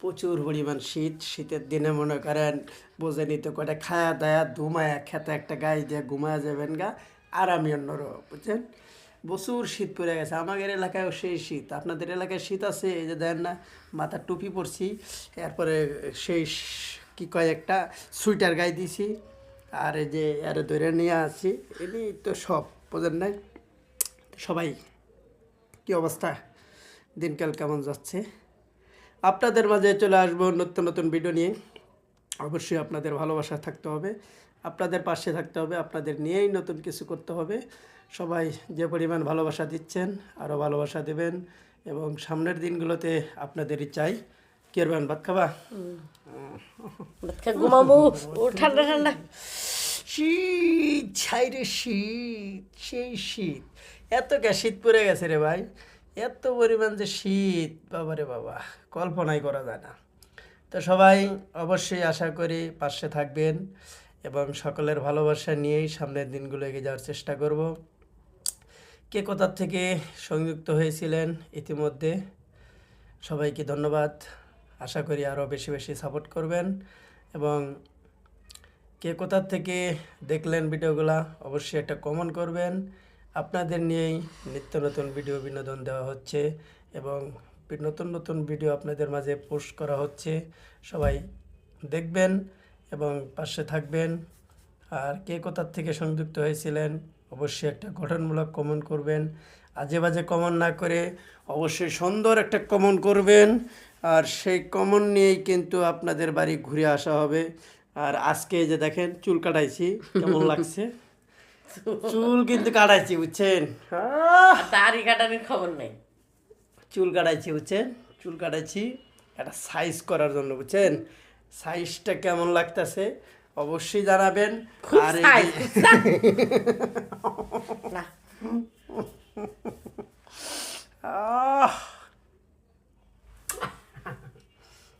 প্রচুর পরিমাণ শীত। শীতের দিনে মনে করেন বোঝেনি তো, কটা খায়া দায়া ধুমায়া খেতে একটা গায়ে দিয়ে ঘুমায়া যাবেন গা, আরামই অন্যরকম, বুঝছেন। প্রচুর শীত পড়ে গেছে আমাদের এলাকায়ও সেই শীত। আপনাদের এলাকায় শীত আছে? এই যে দেন না, মাথার টুপি পরছি, এরপরে সেই কি কয় একটা সোয়েটার গায়ে দিছি, আর এই যে আরে ধরে নিয়ে আসছি, এমনি তো সব বোঝেন নাই। সবাই কি অবস্থা, দিনকাল কেমন যাচ্ছে? আপনাদের মাঝে চলে আসবো নতুন নতুন ভিডিও নিয়ে। অবশ্যই আপনাদের ভালোবাসা থাকতে হবে, আপনাদের পাশে থাকতে হবে, আপনাদের নিয়েই নতুন কিছু করতে হবে। সবাই যে পরিমাণ ভালোবাসা দিচ্ছেন আরও ভালোবাসা দেবেন, এবং সামনের দিনগুলোতে আপনাদেরই চাই। কি করবেন, ভাত খাবা? ঘুমাবো, ঠান্ডা ঠান্ডা শীত, ছাইরে শীত, সেই শীত। এত কে শীত পড়ে গেছে রে ভাই, এত পরিমাণ যে শীত, বাবারে বাবা, কল্পনাই করা যায় না। তো সবাই অবশ্যই আশা করি পাশে থাকবেন, এবং সকলের ভালোবাসা নিয়েই সামনের দিনগুলো এগিয়ে যাওয়ার চেষ্টা করব। কে কোথার থেকে সংযুক্ত হয়েছিলেন ইতিমধ্যে সবাইকে ধন্যবাদ। আশা করি আরও বেশি বেশি সাপোর্ট করবেন, এবং কে কোথার থেকে দেখলেন ভিডিওগুলা অবশ্যই একটা কমেন্ট করবেন। আপনাদের নিয়েই নিত্য নতুন ভিডিও বিনোদন দেওয়া হচ্ছে, এবং নতুন নতুন ভিডিও আপনাদের মাঝে পোস্ট করা হচ্ছে। সবাই দেখবেন এবং পাশে থাকবেন। আর কে কোথার থেকে সংযুক্ত হয়েছিলেন অবশ্যই একটা গঠনমূলক কমেন্ট করবেন, আজে বাজে কমেন্ট না করে অবশ্যই সুন্দর একটা কমেন্ট করবেন। আর সেই কমেন্ট নিয়েই কিন্তু আপনাদের বাড়ি ঘুরে আসা হবে। আর আজকে যে দেখেন চুল কাটাইছি, কেমন লাগছে? চুল কিন্তু কাটাইছি, বুঝছেন। দাড়ি কাটানোর খবর নেই। চুল কাটাইছি, বুঝছেন, চুল কাটাইছি একটা সাইজ করার জন্য, বুঝছেন। সাইজটা কেমন লাগতেছে অবশ্যই জানাবেন। আর না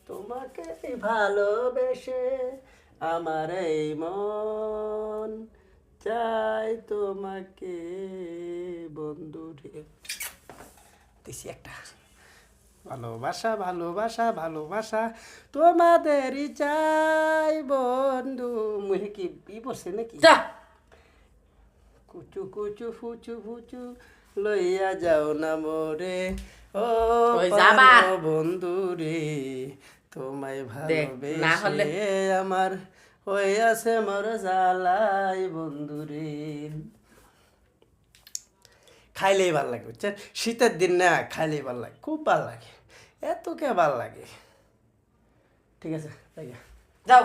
তোমাকে ভালোবেসে আমার এই মন চাই তোমাকে বন্ধু রে। দিছি একটা ভালোবাসা ভালোবাসা ভালোবাসা তোমাদেরই চাই বন্ধু। মুহে কি পড়ছে নাকি? কুচু কুচু ফুচু ফুচু লইয়া যাও না মোরে ও বন্ধু রে, তোমায় ভালোবেসে আমার হয়ে আছে মোর জ্বালাই বন্ধু রে। খাইলেই ভাল লাগে, বুঝছেন। শীতের দিন না, খাইলেই ভাল লাগে, খুব ভাল লাগে, এত কে ভাল লাগে। ঠিক আছে, যাও।